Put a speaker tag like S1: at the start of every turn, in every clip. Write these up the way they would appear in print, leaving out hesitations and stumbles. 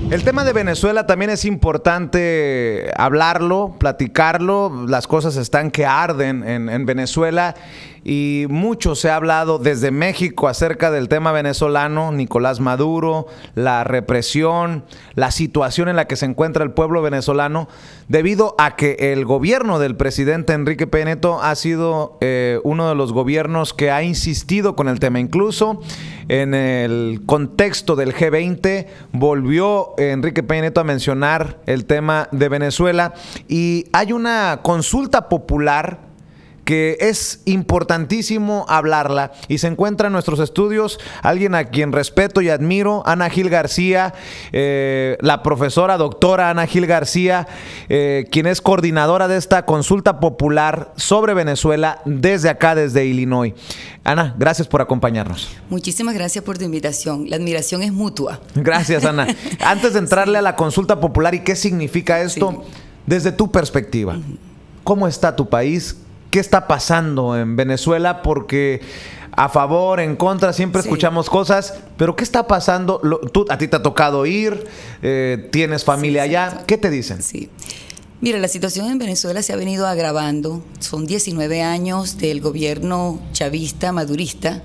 S1: El tema de Venezuela también es importante hablarlo, platicarlo. Las cosas están que arden en Venezuela y mucho se ha hablado desde México acerca del tema venezolano, Nicolás Maduro, la represión, la situación en la que se encuentra el pueblo venezolano, debido a que el gobierno del presidente Enrique Peña Nieto ha sido uno de los gobiernos que ha insistido con el tema. Incluso en el contexto del G20 volvió Enrique Peña Nieto a mencionar el tema de Venezuela y hay una consulta popular que es importantísimo hablarla y se encuentra en nuestros estudios alguien a quien respeto y admiro, Ana Gil García, la profesora doctora Ana Gil García, quien es coordinadora de esta consulta popular sobre Venezuela desde acá, desde Illinois. Ana, gracias por acompañarnos.
S2: Muchísimas gracias por tu invitación. La admiración es mutua.
S1: Gracias, Ana. Antes de entrarle a la consulta popular y qué significa esto, desde tu perspectiva, ¿cómo está tu país? ¿Qué está pasando en Venezuela? Porque a favor, en contra, siempre escuchamos cosas, pero ¿qué está pasando? A ti te ha tocado ir, tienes familia allá, ¿qué te dicen?
S2: Sí. Mira, la situación en Venezuela se ha venido agravando. Son 19 años del gobierno chavista, madurista.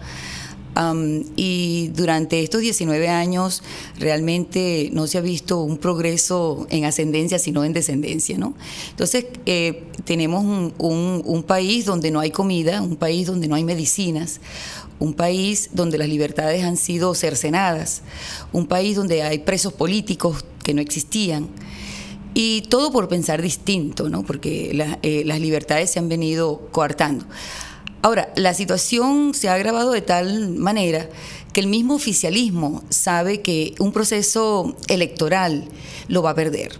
S2: Y durante estos 19 años realmente no se ha visto un progreso en ascendencia, sino en descendencia, ¿no? Entonces, tenemos un país donde no hay comida, un país donde no hay medicinas, un país donde las libertades han sido cercenadas, un país donde hay presos políticos que no existían. Y todo por pensar distinto, ¿no? Porque las libertades se han venido coartando. Ahora, la situación se ha agravado de tal manera que el mismo oficialismo sabe que un proceso electoral lo va a perder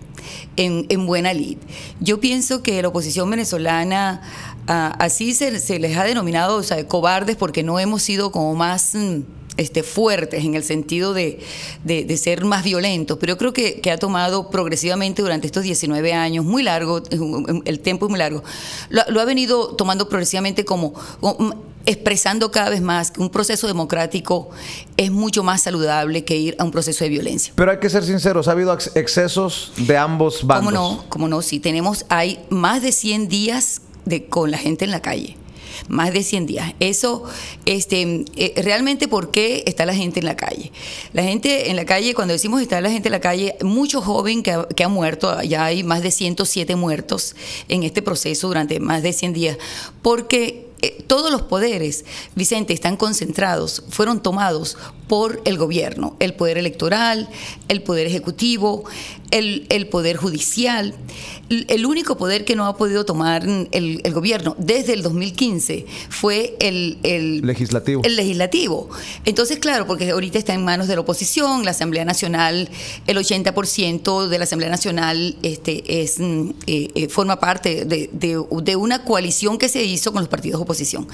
S2: en buena lid. Yo pienso que la oposición venezolana, así se les ha denominado, o sea, cobardes, porque no hemos sido como más fuertes en el sentido de ser más violentos, pero yo creo que ha tomado progresivamente durante estos 19 años, muy largo, el tiempo es muy largo, lo ha venido tomando progresivamente como expresando cada vez más que un proceso democrático es mucho más saludable que ir a un proceso de violencia.
S1: Pero hay que ser sinceros, ¿ha habido excesos de ambos bandos?
S2: ¿Cómo no? Sí, hay más de 100 días con la gente en la calle. Más de 100 días. Eso, realmente, ¿por qué está la gente en la calle? La gente en la calle, cuando decimos está la gente en la calle, mucho joven que ha muerto, ya hay más de 107 muertos en este proceso durante más de 100 días, porque todos los poderes, Vicente, están concentrados, fueron tomados por el gobierno, el poder electoral, el poder ejecutivo, el poder judicial. El único poder que no ha podido tomar el gobierno desde el 2015 fue el legislativo. El legislativo. Entonces, claro, porque ahorita está en manos de la oposición, la Asamblea Nacional, el 80% de la Asamblea Nacional forma parte de una coalición que se hizo con los partidos de oposición.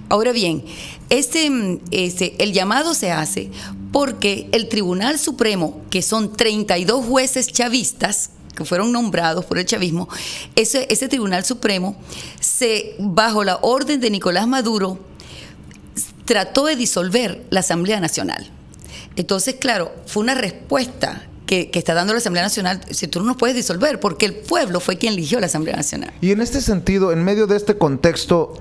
S2: Ahora bien, el llamado se hace porque el Tribunal Supremo, que son 32 jueces chavistas que fueron nombrados por el chavismo, ese Tribunal Supremo, bajo la orden de Nicolás Maduro, trató de disolver la Asamblea Nacional. Entonces, claro, fue una respuesta que está dando la Asamblea Nacional. Si tú no nos puedes disolver, porque el pueblo fue quien eligió la Asamblea Nacional.
S1: Y en este sentido, en medio de este contexto,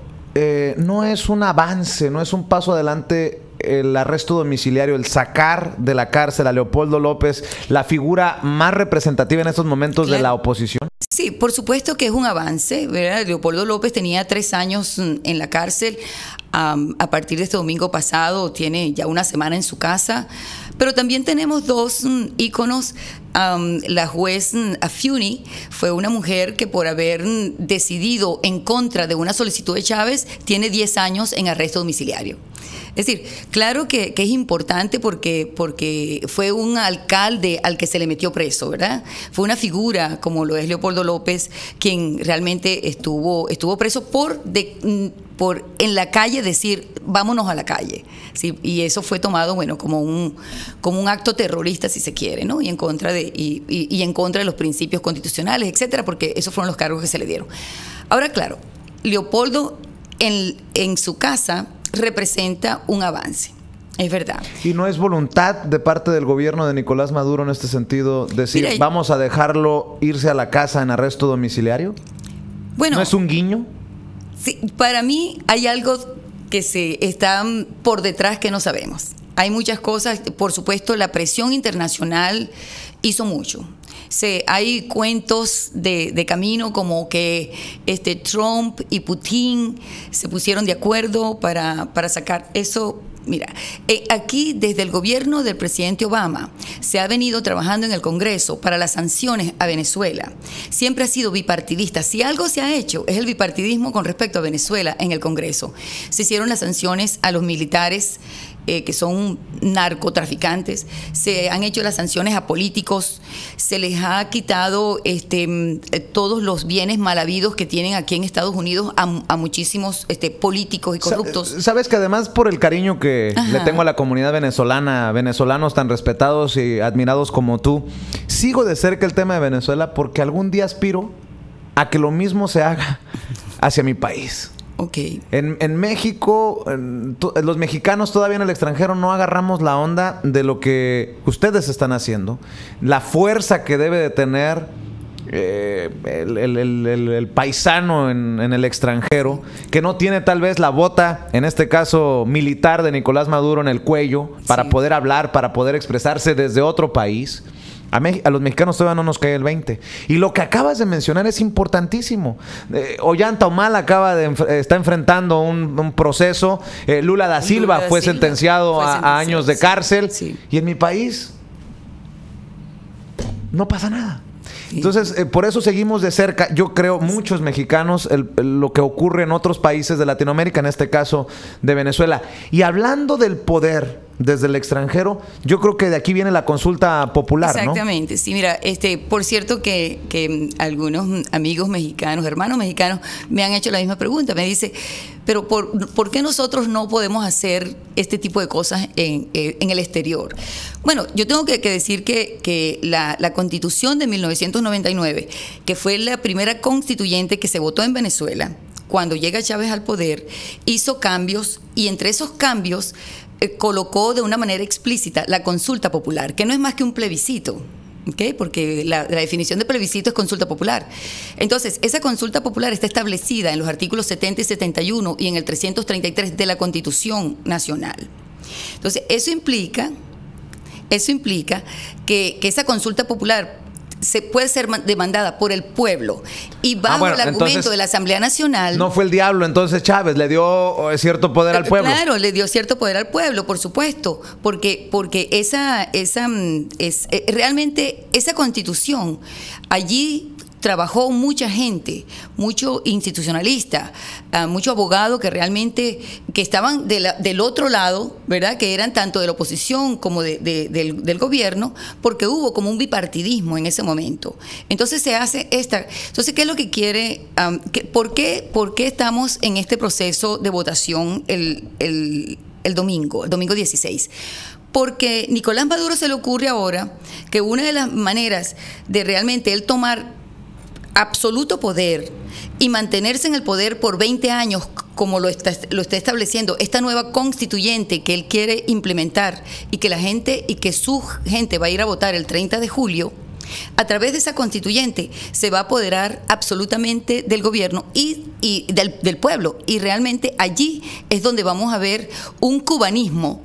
S1: no es un avance, no es un paso adelante el arresto domiciliario, el sacar de la cárcel a Leopoldo López, la figura más representativa en estos momentos de la oposición.
S2: Sí, por supuesto que es un avance, ¿verdad? Leopoldo López tenía 3 años en la cárcel. A partir de este domingo pasado tiene ya una semana en su casa. Pero también tenemos 2 íconos. La juez Afiuni fue una mujer que, por haber decidido en contra de una solicitud de Chávez, tiene 10 años en arresto domiciliario. Es decir, claro que es importante porque fue un alcalde al que se le metió preso, ¿verdad? Fue una figura como lo es Leopoldo López, quien realmente estuvo preso por en la calle decir vámonos a la calle, ¿sí? Y eso fue tomado, bueno, como un acto terrorista, si se quiere, ¿no? Y en contra de los principios constitucionales, etcétera, porque esos fueron los cargos que se le dieron. Ahora, claro, Leopoldo en su casa representa un avance. Es verdad.
S1: ¿Y no es voluntad de parte del gobierno de Nicolás Maduro en este sentido decir,
S2: Mira,
S1: vamos a dejarlo irse a la casa en arresto domiciliario?
S2: Bueno,
S1: ¿No es un guiño?
S2: sí, para mí hay algo que se está por detrás que no sabemos. Hay muchas cosas, por supuesto, la presión internacional hizo mucho. Hay cuentos de camino como que Trump y Putin se pusieron de acuerdo para sacar eso. Mira, aquí desde el gobierno del presidente Obama se ha venido trabajando en el Congreso para las sanciones a Venezuela. Siempre ha sido bipartidista. Si algo se ha hecho es el bipartidismo con respecto a Venezuela en el Congreso. Se hicieron las sanciones a los militares que son narcotraficantes, se han hecho las sanciones a políticos, se les ha quitado todos los bienes mal habidos que tienen aquí en Estados Unidos a muchísimos políticos y corruptos.
S1: Sabes que además por el cariño que le tengo a la comunidad venezolana, venezolanos tan respetados y admirados como tú, sigo de cerca el tema de Venezuela porque algún día aspiro a que lo mismo se haga hacia mi país.
S2: Okay.
S1: En México, los mexicanos todavía en el extranjero no agarramos la onda de lo que ustedes están haciendo, la fuerza que debe de tener el paisano en el extranjero, que no tiene tal vez la bota, en este caso militar, de Nicolás Maduro en el cuello para poder hablar, para poder expresarse desde otro país. A los mexicanos todavía no nos cae el 20. Y lo que acabas de mencionar es importantísimo. Ollanta Humala está enfrentando un proceso. Lula da Silva fue sentenciado a años de cárcel. Sí. Y en mi país no pasa nada. Entonces, por eso seguimos de cerca, yo creo, muchos mexicanos, lo que ocurre en otros países de Latinoamérica, en este caso de Venezuela. Y hablando del poder desde el extranjero, yo creo que de aquí viene la consulta popular, ¿no?
S2: Exactamente, sí, mira, por cierto que algunos amigos mexicanos, hermanos mexicanos, me han hecho la misma pregunta, me dice, pero ¿por qué nosotros no podemos hacer este tipo de cosas en el exterior? Bueno, yo tengo que decir que la Constitución de 1999, que fue la primera constituyente que se votó en Venezuela, cuando llega Chávez al poder, hizo cambios y entre esos cambios colocó de una manera explícita la consulta popular, que no es más que un plebiscito, ¿okay? Porque la definición de plebiscito es consulta popular. Entonces, esa consulta popular está establecida en los artículos 70 y 71 y en el 333 de la Constitución Nacional. Entonces, eso implica que esa consulta popular se puede ser demandada por el pueblo y bajo el argumento de la Asamblea Nacional. No
S1: fue el diablo, entonces Chávez le dio cierto poder al pueblo.
S2: Claro, le dio cierto poder al pueblo, por supuesto, porque realmente esa Constitución allí trabajó mucha gente, mucho institucionalista, mucho abogado que realmente que estaban del otro lado, ¿verdad? Que eran tanto de la oposición como del gobierno, porque hubo como un bipartidismo en ese momento. Entonces se hace Entonces, ¿qué es lo que quiere? ¿Por qué estamos en este proceso de votación el domingo 16? Porque Nicolás Maduro se le ocurre ahora que una de las maneras de realmente él tomar absoluto poder y mantenerse en el poder por 20 años, como lo está estableciendo esta nueva constituyente que él quiere implementar y que su gente va a ir a votar el 30 de julio, a través de esa constituyente se va a apoderar absolutamente del gobierno y del pueblo. Y realmente allí es donde vamos a ver un cubanismo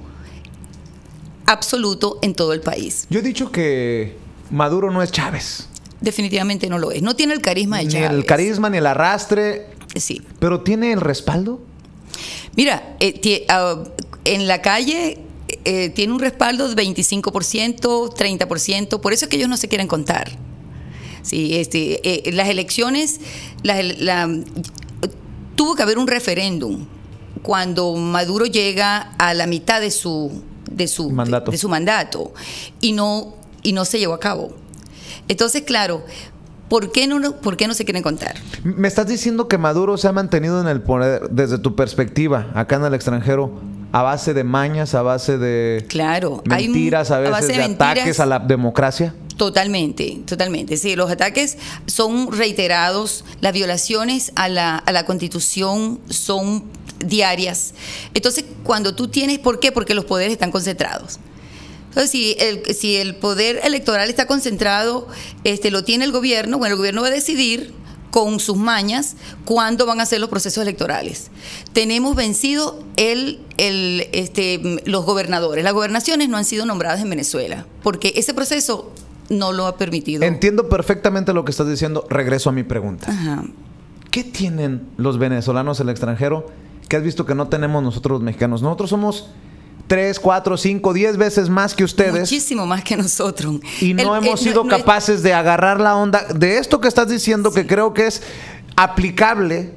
S2: absoluto en todo el país.
S1: Yo he dicho que Maduro no es Chávez.
S2: Definitivamente no lo es. No tiene el carisma de Chávez.
S1: Ni el carisma, ni el arrastre.
S2: Sí.
S1: ¿Pero tiene el respaldo?
S2: Mira, en la calle tiene un respaldo de 25%, 30%. Por eso es que ellos no se quieren contar. Sí, las elecciones, tuvo que haber un referéndum cuando Maduro llega a la mitad de su mandato y no se llevó a cabo. Entonces, claro, ¿por qué no se quieren contar?
S1: Me estás diciendo que Maduro se ha mantenido en el poder, desde tu perspectiva, acá en el extranjero, a base de mañas, a base de mentiras, a veces de ataques a la democracia.
S2: Totalmente. Sí, los ataques son reiterados, las violaciones a la Constitución son diarias. Entonces, cuando tú tienes, ¿por qué? Porque los poderes están concentrados. Entonces, si el poder electoral está concentrado, lo tiene el gobierno, bueno, el gobierno va a decidir con sus mañas cuándo van a ser los procesos electorales. Tenemos vencido los gobernadores. Las gobernaciones no han sido nombradas en Venezuela, porque ese proceso no lo ha permitido.
S1: Entiendo perfectamente lo que estás diciendo. Regreso a mi pregunta.
S2: Ajá.
S1: ¿Qué tienen los venezolanos en el extranjero que has visto que no tenemos nosotros los mexicanos? Nosotros somos 3, 4, 5, 10 veces más que ustedes.
S2: Muchísimo más que nosotros.
S1: Y no hemos sido capaces de agarrar la onda de esto que estás diciendo, sí, que creo que es aplicable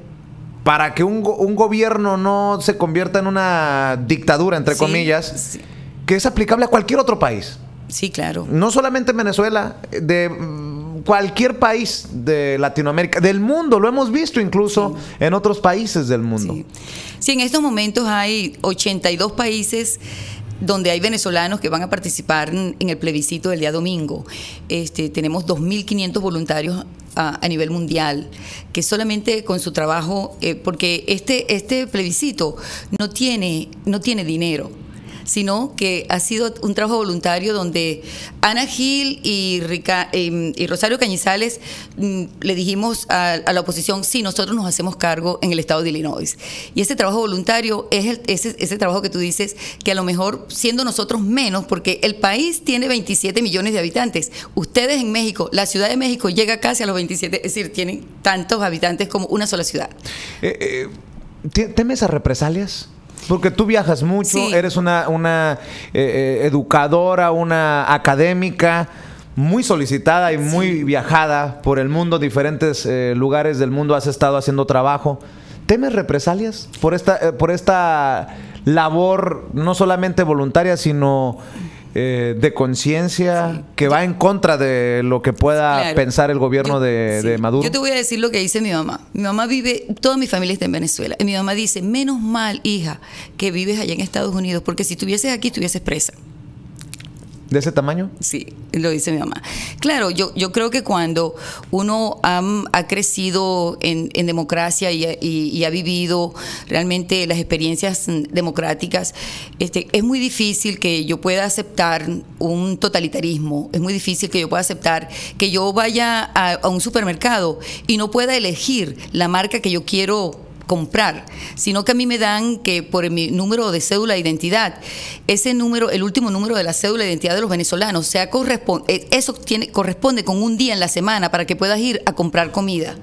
S1: para que un gobierno no se convierta en una dictadura, entre comillas, sí, que es aplicable a cualquier otro país.
S2: Sí, claro.
S1: No solamente en Venezuela, de cualquier país de Latinoamérica, del mundo, lo hemos visto incluso en otros países del mundo.
S2: Sí. Sí, en estos momentos hay 82 países donde hay venezolanos que van a participar en el plebiscito del día domingo. Tenemos 2.500 voluntarios a nivel mundial, que solamente con su trabajo, porque este plebiscito no tiene dinero, sino que ha sido un trabajo voluntario donde Ana Gil y Rosario Cañizales le dijimos a la oposición, sí, nosotros nos hacemos cargo en el estado de Illinois. Y ese trabajo voluntario es ese trabajo que tú dices, que a lo mejor siendo nosotros menos, porque el país tiene 27 millones de habitantes. Ustedes en México, la Ciudad de México llega casi a los 27, es decir, tienen tantos habitantes como una sola ciudad.
S1: ¿Temes a represalias? Porque tú viajas mucho, sí, eres una educadora, una académica muy solicitada y muy viajada por el mundo, diferentes lugares del mundo has estado haciendo trabajo. ¿Temes represalias por esta labor no solamente voluntaria, sino de conciencia, sí, que va en contra de lo que pueda pensar el gobierno de Maduro?
S2: Yo te voy a decir lo que dice mi mamá. Mi mamá vive, toda mi familia está en Venezuela. Y mi mamá dice, menos mal, hija, que vives allá en Estados Unidos, porque si estuvieses aquí, estuvieses presa.
S1: ¿De ese tamaño?
S2: Sí, lo dice mi mamá. Claro, yo creo que cuando uno ha crecido en democracia y ha vivido realmente las experiencias democráticas, es muy difícil que yo pueda aceptar un totalitarismo. Es muy difícil que yo pueda aceptar que yo vaya a un supermercado y no pueda elegir la marca que yo quiero comprar, sino que a mí me dan que por mi número de cédula de identidad, ese número, el último número de la cédula de identidad de los venezolanos, eso corresponde con un día en la semana para que puedas ir a comprar comida.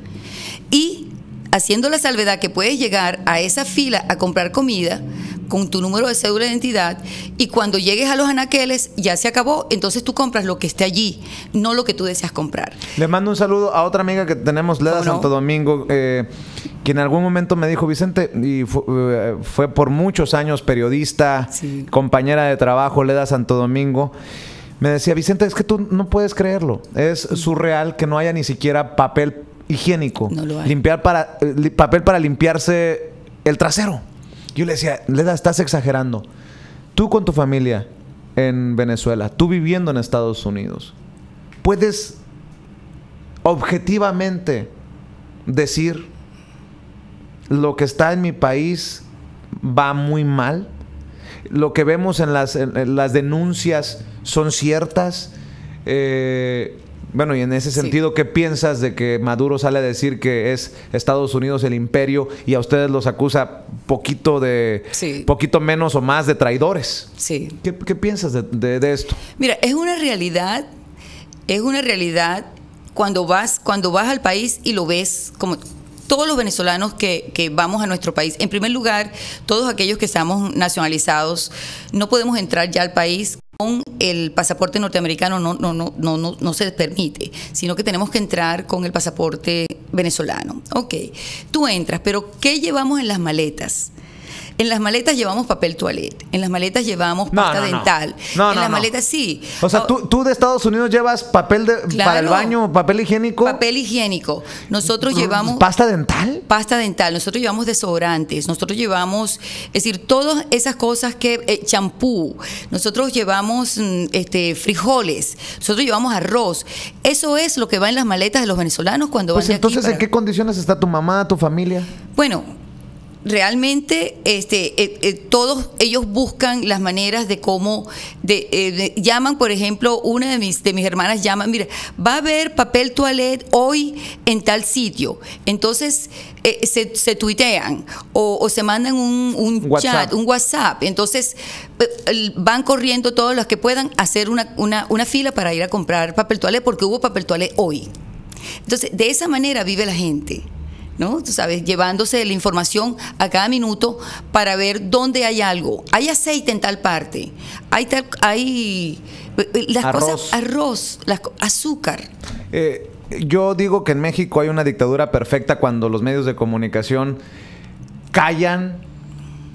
S2: Y haciendo la salvedad que puedes llegar a esa fila a comprar comida con tu número de cédula de identidad, y cuando llegues a los anaqueles ya se acabó, entonces tú compras lo que esté allí, no lo que tú deseas comprar.
S1: Le mando un saludo a otra amiga que tenemos, Leda Santo Domingo, que en algún momento me dijo, Vicente, y fue por muchos años periodista, sí, compañera de trabajo, Leda Santo Domingo, me decía, Vicente, es que tú no puedes creerlo, es surreal que no haya ni siquiera papel higiénico,
S2: no lo hay.
S1: Papel para limpiarse el trasero. Yo le decía, Leda, estás exagerando. Tú con tu familia en Venezuela, tú viviendo en Estados Unidos, ¿puedes objetivamente decir lo que está en mi país va muy mal? ¿Lo que vemos en las denuncias son ciertas? Bueno, y en ese sentido, sí, ¿qué piensas de que Maduro sale a decir que es Estados Unidos el imperio y a ustedes los acusa poquito menos o más de traidores?
S2: Sí.
S1: ¿Qué piensas de esto?
S2: Mira, es una realidad cuando vas al país y lo ves como todos los venezolanos que vamos a nuestro país. En primer lugar, todos aquellos que estamos nacionalizados, no podemos entrar ya al país con el pasaporte norteamericano, no se permite, sino que tenemos que entrar con el pasaporte venezolano. Ok, tú entras, pero ¿qué llevamos en las maletas? En las maletas llevamos papel toalete, en las maletas llevamos pasta dental, en las maletas sí.
S1: O sea, tú de Estados Unidos llevas papel para el baño, papel higiénico.
S2: Papel higiénico. Nosotros llevamos
S1: ¿pasta dental?
S2: Pasta dental. Nosotros llevamos desodorantes. Nosotros llevamos, es decir, todas esas cosas que champú. Nosotros llevamos frijoles. Nosotros llevamos arroz. Eso es lo que va en las maletas de los venezolanos cuando van de aquí.
S1: Entonces, ¿en qué condiciones está tu mamá, tu familia?
S2: Bueno, realmente todos ellos buscan las maneras de cómo llaman, por ejemplo, una de mis hermanas llama, mira, va a haber papel toalette hoy en tal sitio, entonces se tuitean o se mandan un chat, un WhatsApp, entonces van corriendo todos los que puedan a hacer una fila para ir a comprar papel toalette porque hubo papel toalette hoy. Entonces, de esa manera vive la gente, ¿no? Tú sabes, llevándose la información a cada minuto para ver dónde hay algo. Hay aceite en tal parte, hay las cosas, arroz, azúcar.
S1: Yo digo que en México hay una dictadura perfecta cuando los medios de comunicación callan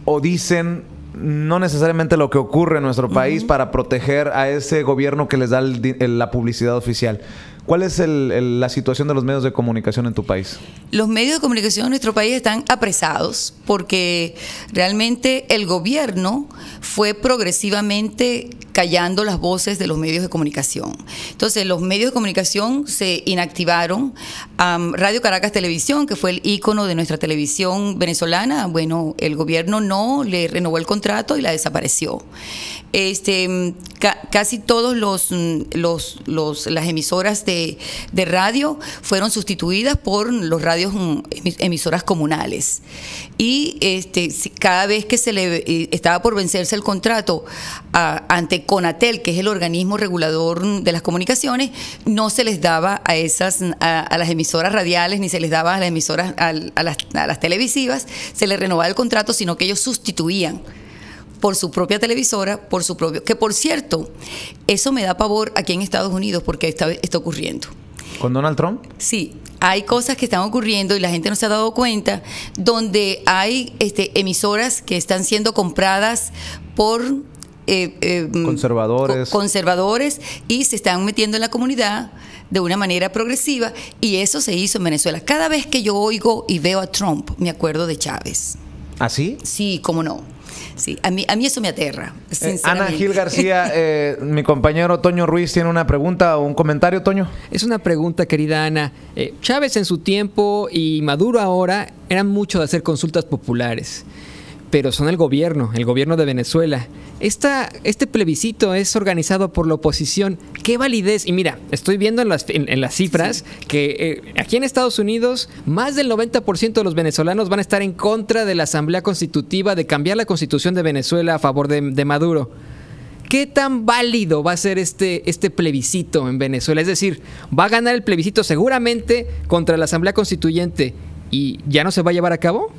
S1: o dicen no necesariamente lo que ocurre en nuestro país para proteger a ese gobierno que les da la publicidad oficial. ¿Cuál es la situación de los medios de comunicación en tu país?
S2: Los medios de comunicación en nuestro país están apresados porque realmente el gobierno fue progresivamente callando las voces de los medios de comunicación. Entonces, los medios de comunicación se inactivaron. Radio Caracas Televisión, que fue el ícono de nuestra televisión venezolana, bueno, el gobierno no le renovó el contrato y la desapareció. Casi todos las emisoras de radio fueron sustituidas por los radios emisoras comunales y cada vez que se le estaba por vencerse el contrato ante Conatel, que es el organismo regulador de las comunicaciones, no se les daba a las emisoras radiales ni se les daba a las emisoras a las televisivas, se les renovaba el contrato, sino que ellos sustituían por su propia televisora, que por cierto, eso me da pavor aquí en Estados Unidos porque está ocurriendo.
S1: ¿Con Donald Trump?
S2: Sí, hay cosas que están ocurriendo y la gente no se ha dado cuenta, donde hay emisoras que están siendo compradas por conservadores y se están metiendo en la comunidad de una manera progresiva, y eso se hizo en Venezuela. Cada vez que yo oigo y veo a Trump, me acuerdo de Chávez.
S1: ¿Ah, sí?
S2: Sí, cómo no. Sí, a mí eso me aterra,
S1: Ana Gil García, mi compañero Toño Ruiz tiene una pregunta o un comentario, Toño.
S3: Es una pregunta, querida Ana. Chávez en su tiempo y Maduro ahora eran mucho de hacer consultas populares, pero son el gobierno de Venezuela. Este plebiscito es organizado por la oposición. ¿Qué validez? Y mira, estoy viendo en las cifras que aquí en Estados Unidos más del 90% de los venezolanos van a estar en contra de la Asamblea Constitutiva de cambiar la Constitución de Venezuela a favor de Maduro. ¿Qué tan válido va a ser este plebiscito en Venezuela? Es decir, ¿va a ganar el plebiscito seguramente contra la Asamblea Constituyente y ya no se va a llevar a cabo?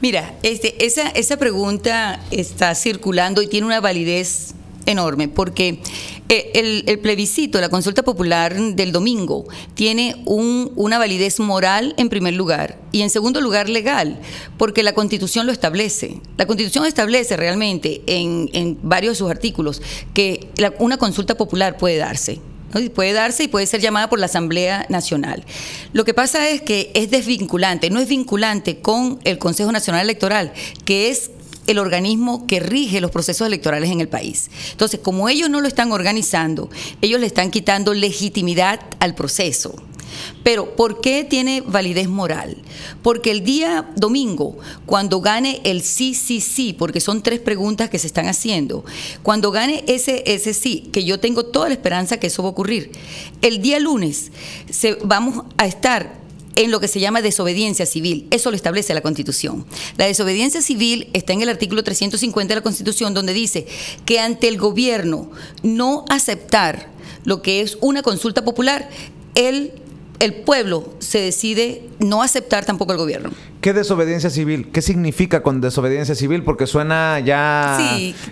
S2: Mira, esa pregunta está circulando y tiene una validez enorme, porque el plebiscito, la consulta popular del domingo, tiene una validez moral en primer lugar y en segundo lugar legal, porque la Constitución lo establece. La Constitución establece realmente en varios de sus artículos que una consulta popular puede darse. ¿no? Puede darse y puede ser llamada por la Asamblea Nacional. Lo que pasa es que es desvinculante, no es vinculante con el Consejo Nacional Electoral, que es el organismo que rige los procesos electorales en el país. Entonces, como ellos no lo están organizando, ellos le están quitando legitimidad al proceso. Pero, ¿por qué tiene validez moral? Porque el día domingo, cuando gane el sí, porque son 3 preguntas que se están haciendo, cuando gane ese sí, que yo tengo toda la esperanza que eso va a ocurrir, el día lunes vamos a estar en lo que se llama desobediencia civil. Eso lo establece la Constitución. La desobediencia civil está en el artículo 350 de la Constitución, donde dice que ante el gobierno no aceptar lo que es una consulta popular, el pueblo se decide no aceptar tampoco el gobierno.
S1: ¿Qué desobediencia civil? ¿Qué significa con desobediencia civil? Porque suena ya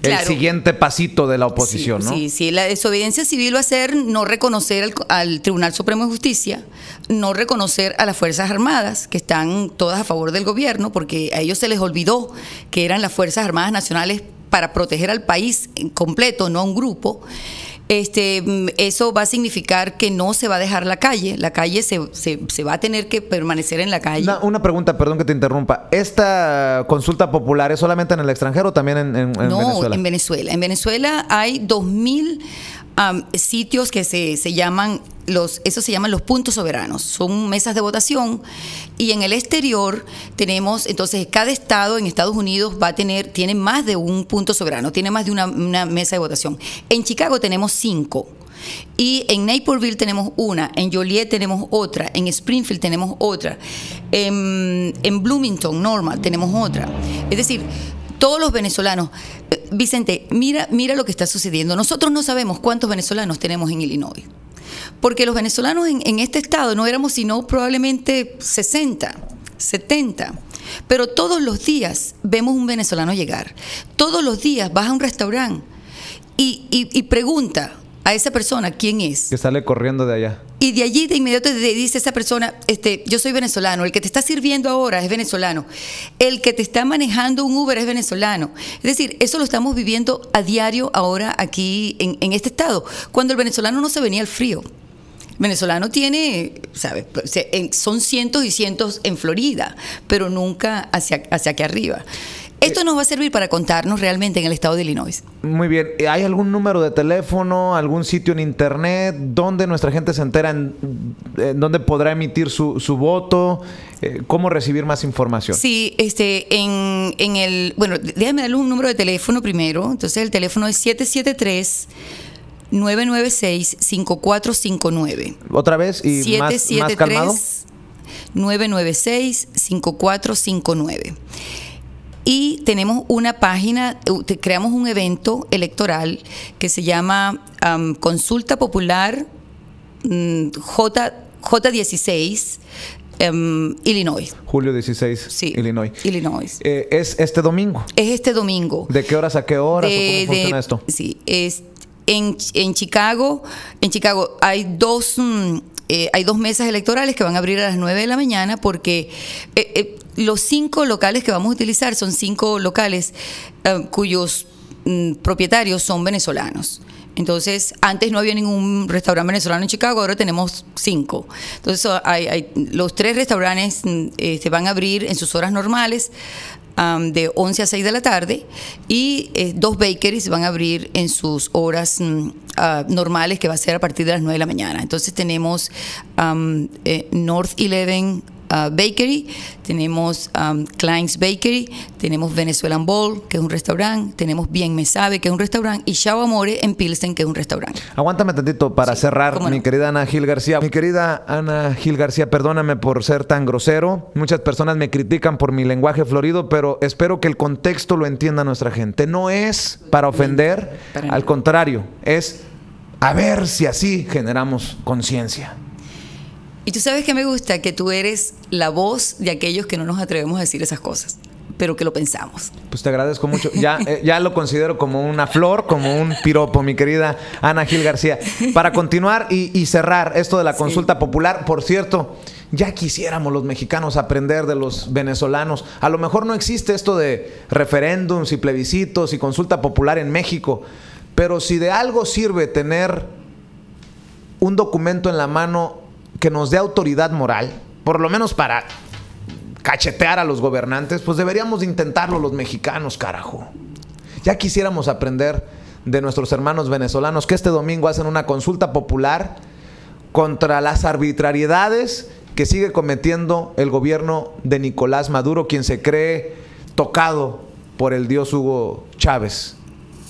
S1: el siguiente pasito de la oposición, ¿no?
S2: Sí. La desobediencia civil va a ser no reconocer al Tribunal Supremo de Justicia, no reconocer a las Fuerzas Armadas, que están todas a favor del gobierno, porque a ellos se les olvidó que eran las Fuerzas Armadas Nacionales para proteger al país en completo, no a un grupo. Eso va a significar que no se va a dejar la calle se va a tener que permanecer en la calle.
S1: Una pregunta, perdón que te interrumpa. ¿Esta consulta popular es solamente en el extranjero o también en Venezuela?
S2: No, en Venezuela. En Venezuela hay 2.000 sitios que se llaman eso se llaman los puntos soberanos. Son mesas de votación y en el exterior tenemos, entonces cada estado en Estados Unidos tiene más de un punto soberano, tiene más de una mesa de votación. En Chicago tenemos 5. Y en Naperville tenemos una, en Joliet tenemos otra, en Springfield tenemos otra, en Bloomington, Normal, tenemos otra. Es decir, todos los venezolanos. Vicente, mira lo que está sucediendo. Nosotros no sabemos cuántos venezolanos tenemos en Illinois. Porque los venezolanos en este estado no éramos sino probablemente 60, 70. Pero todos los días vemos un venezolano llegar. Todos los días vas a un restaurante y pregunta a esa persona quién es.
S1: Que sale corriendo de allá.
S2: Y de allí de inmediato te dice esa persona, yo soy venezolano, el que te está sirviendo ahora es venezolano, el que te está manejando un Uber es venezolano. Es decir, eso lo estamos viviendo a diario ahora aquí en este estado, cuando el venezolano no se venía al frío. El venezolano tiene, ¿sabes? Son cientos y cientos en Florida, pero nunca hacia aquí arriba. Esto nos va a servir para contarnos realmente en el estado de Illinois.
S1: Muy bien. ¿Hay algún número de teléfono, algún sitio en internet donde nuestra gente se entera, donde podrá emitir su voto? ¿Cómo recibir más información?
S2: Sí, bueno, déjame darle un número de teléfono primero. Entonces el teléfono es 773-996-5459.
S1: ¿Otra vez? ¿Y más calmado?
S2: 996-5459. Y tenemos una página, creamos un evento electoral que se llama Consulta Popular J16 Illinois.
S1: Julio 16,
S2: sí,
S1: Illinois.
S2: ¿Es
S1: este domingo?
S2: Es este domingo.
S1: ¿De qué horas a qué horas? ¿Cómo funciona esto?
S2: Sí, en Chicago hay dos mesas electorales que van a abrir a las 9 de la mañana porque los 5 locales que vamos a utilizar son 5 locales cuyos propietarios son venezolanos. Entonces, antes no había ningún restaurante venezolano en Chicago, ahora tenemos 5. Entonces, los 3 restaurantes van a abrir en sus horas normales, de 11 a 6 de la tarde, y 2 bakeries van a abrir en sus horas normales, que va a ser a partir de las 9 de la mañana. Entonces tenemos North 11 Bakery, tenemos Klein's Bakery, tenemos Venezuelan Bowl, que es un restaurante, tenemos Bien Me Sabe, que es un restaurante, y Chao Amore en Pilsen, que es un restaurante.
S1: Aguántame tantito para cerrar, mi querida Ana Gil García. Mi querida Ana Gil García, perdóname por ser tan grosero. Muchas personas me critican por mi lenguaje florido, pero espero que el contexto lo entienda nuestra gente. No es para ofender, al contrario, es a ver si así generamos conciencia.
S2: Y tú sabes que me gusta que tú eres la voz de aquellos que no nos atrevemos a decir esas cosas, pero que lo pensamos.
S1: Pues te agradezco mucho. Ya lo considero como una flor, como un piropo, mi querida Ana Gil García. Para continuar y cerrar esto de la consulta popular, por cierto, ya quisiéramos los mexicanos aprender de los venezolanos. A lo mejor no existe esto de referéndums y plebiscitos y consulta popular en México, pero si de algo sirve tener un documento en la mano que nos dé autoridad moral, por lo menos para cachetear a los gobernantes, pues deberíamos de intentarlo los mexicanos, carajo. Ya quisiéramos aprender de nuestros hermanos venezolanos que este domingo hacen una consulta popular contra las arbitrariedades que sigue cometiendo el gobierno de Nicolás Maduro, quien se cree tocado por el dios Hugo Chávez,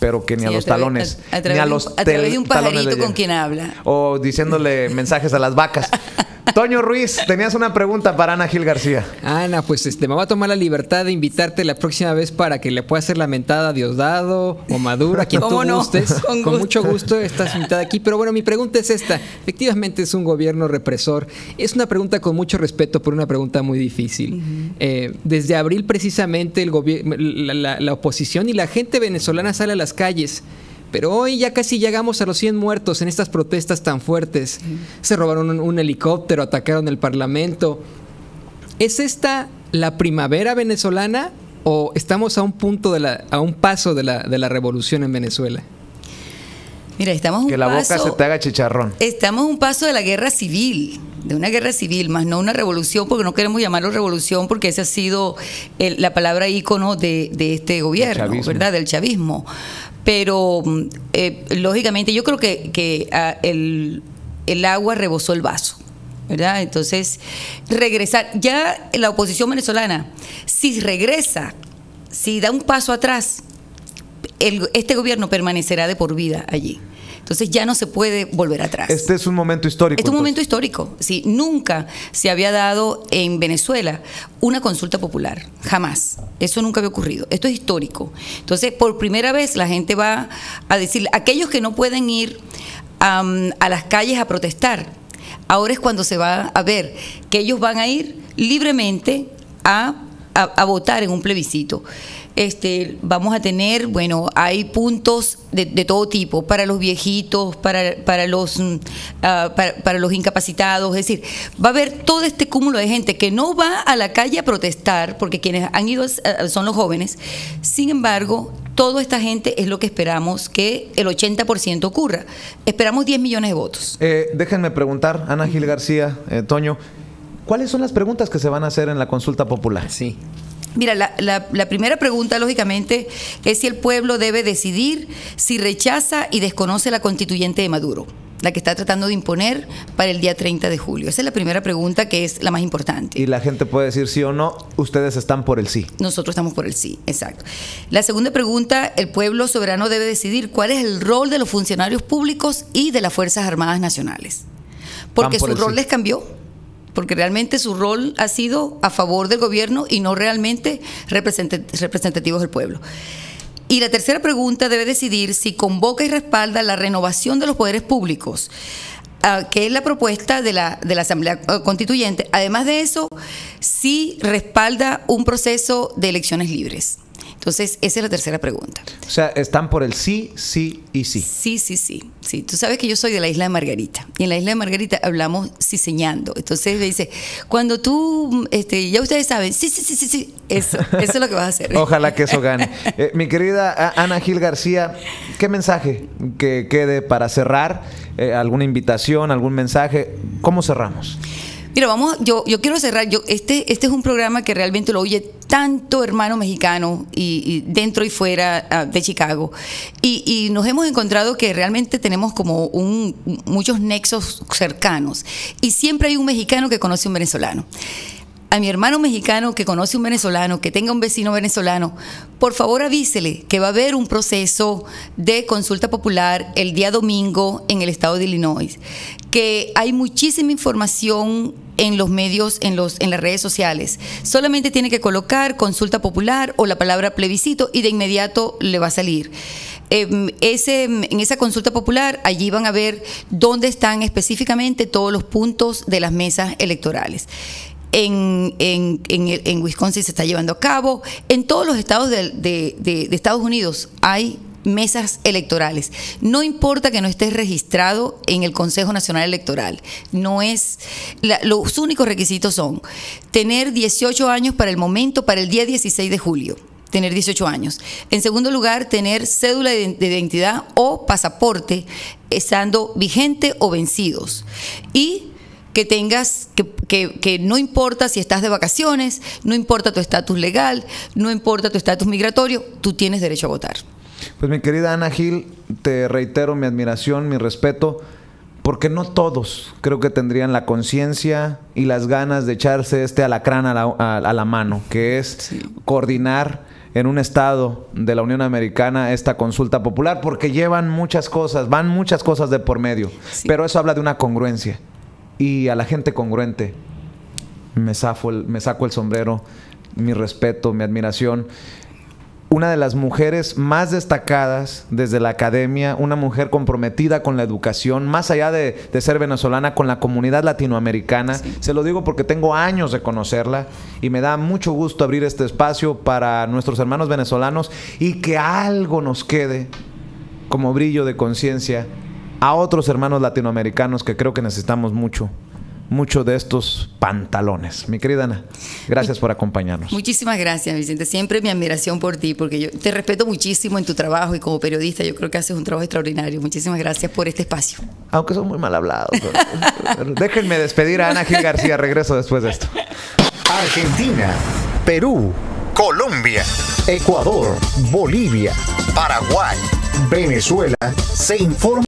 S1: pero que ni a los talones,
S2: a través de un pajarito con quien habla.
S1: O diciéndole mensajes a las vacas. Toño Ruiz, tenías una pregunta para Ana Gil García.
S3: Ana, pues me voy a tomar la libertad de invitarte la próxima vez para que le puedas hacer la mentada a Diosdado o Maduro, a quien tú gustes. Con mucho gusto estás invitada aquí. Pero bueno, mi pregunta es esta. Efectivamente es un gobierno represor. Es una pregunta con mucho respeto, pero una pregunta muy difícil. Desde abril precisamente la oposición y la gente venezolana sale a las calles. Pero hoy ya casi llegamos a los 100 muertos en estas protestas tan fuertes. Se robaron un helicóptero, atacaron el parlamento. ¿Es esta la primavera venezolana o estamos a un paso de la revolución en Venezuela?
S2: Mira, estamos
S1: que la boca se te haga chicharrón.
S2: Estamos a un paso de la guerra civil, de una guerra civil, más no una revolución, porque no queremos llamarlo revolución, porque esa ha sido la palabra ícono de este gobierno, ¿verdad? Del chavismo. pero lógicamente yo creo que el agua rebosó el vaso, ¿verdad? Entonces, regresar, ya la oposición venezolana, si regresa, si da un paso atrás, este gobierno permanecerá de por vida allí. Entonces ya no se puede volver atrás.
S1: Este es un momento histórico.
S2: Este es un momento histórico. Sí, nunca se había dado en Venezuela una consulta popular. Jamás. Eso nunca había ocurrido. Esto es histórico. Entonces, por primera vez la gente va a decir, aquellos que no pueden ir a las calles a protestar, ahora es cuando se va a ver que ellos van a ir libremente a votar en un plebiscito. Vamos a tener, bueno, hay puntos de todo tipo, para los viejitos, para los incapacitados, es decir, va a haber todo este cúmulo de gente que no va a la calle a protestar, porque quienes han ido son los jóvenes. Sin embargo, toda esta gente es lo que esperamos que el 80% ocurra. Esperamos 10 millones de votos.
S1: Déjenme preguntar, Ana Gil García, Toño, ¿cuáles son las preguntas que se van a hacer en la consulta popular?
S3: Sí.
S2: Mira, la primera pregunta, lógicamente, es si el pueblo debe decidir si rechaza y desconoce la constituyente de Maduro, la que está tratando de imponer para el día 30 de julio. Esa es la primera pregunta, que es la más importante.
S1: Y la gente puede decir sí o no. Ustedes están por el sí.
S2: Nosotros estamos por el sí, exacto. La segunda pregunta, el pueblo soberano debe decidir cuál es el rol de los funcionarios públicos y de las Fuerzas Armadas Nacionales. Porque su rol les cambió. Porque realmente su rol ha sido a favor del gobierno y no realmente representativos del pueblo. Y la tercera pregunta debe decidir si convoca y respalda la renovación de los poderes públicos, que es la propuesta de la Asamblea Constituyente. Además de eso, si respalda un proceso de elecciones libres. Entonces, esa es la tercera pregunta.
S1: O sea, están por el sí, sí y sí.
S2: Sí. Tú sabes que yo soy de la isla de Margarita. Y en la isla de Margarita hablamos ciseñando. Entonces me dice, cuando tú, ya ustedes saben, sí. Eso es lo que vas a hacer.
S1: Ojalá que eso gane. Mi querida Ana Gil García, ¿qué mensaje que quede para cerrar? ¿Alguna invitación, algún mensaje? ¿Cómo cerramos?
S2: Mira, yo quiero cerrar. Este es un programa que realmente lo oye tanto hermano mexicano y dentro y fuera de Chicago. Y nos hemos encontrado que realmente tenemos como muchos nexos cercanos. Y siempre hay un mexicano que conoce a un venezolano. A mi hermano mexicano que conoce un venezolano, que tenga un vecino venezolano, por favor avísele que va a haber un proceso de consulta popular el día domingo en el estado de Illinois, que hay muchísima información en los medios, en las redes sociales. Solamente tiene que colocar consulta popular o la palabra plebiscito y de inmediato le va a salir. En esa consulta popular, allí van a ver dónde están específicamente todos los puntos de las mesas electorales. En Wisconsin se está llevando a cabo. En todos los estados de Estados Unidos hay mesas electorales. No importa que no estés registrado en el Consejo Nacional Electoral. Los únicos requisitos son tener 18 años para el momento, para el día 16 de julio. Tener 18 años. En segundo lugar, tener cédula de identidad o pasaporte estando vigente o vencidos. Y que tengas, que no importa si estás de vacaciones, no importa tu estatus legal, no importa tu estatus migratorio, tú tienes derecho a votar.
S1: Pues mi querida Ana Gil, te reitero mi admiración, mi respeto, porque no todos creo que tendrían la conciencia y las ganas de echarse alacrán a la mano, que es coordinar en un estado de la Unión Americana esta consulta popular, porque llevan muchas cosas, van muchas cosas de por medio, pero eso habla de una congruencia. Y a la gente congruente me saco el sombrero, mi respeto, mi admiración. Una de las mujeres más destacadas desde la academia, una mujer comprometida con la educación, más allá de ser venezolana, con la comunidad latinoamericana. Sí. Se lo digo porque tengo años de conocerla y me da mucho gusto abrir este espacio para nuestros hermanos venezolanos y que algo nos quede como brillo de conciencia a otros hermanos latinoamericanos que creo que necesitamos mucho de estos pantalones. Mi querida Ana, gracias por acompañarnos.
S2: Muchísimas gracias, Vicente. Siempre mi admiración por ti, porque yo te respeto muchísimo en tu trabajo y como periodista yo creo que haces un trabajo extraordinario. Muchísimas gracias por este espacio.
S1: Aunque son muy mal hablados. Pero déjenme despedir a Ana Gil García. Regreso después de esto.
S4: Argentina, Perú, Colombia, Ecuador, Bolivia, Paraguay, Venezuela se informa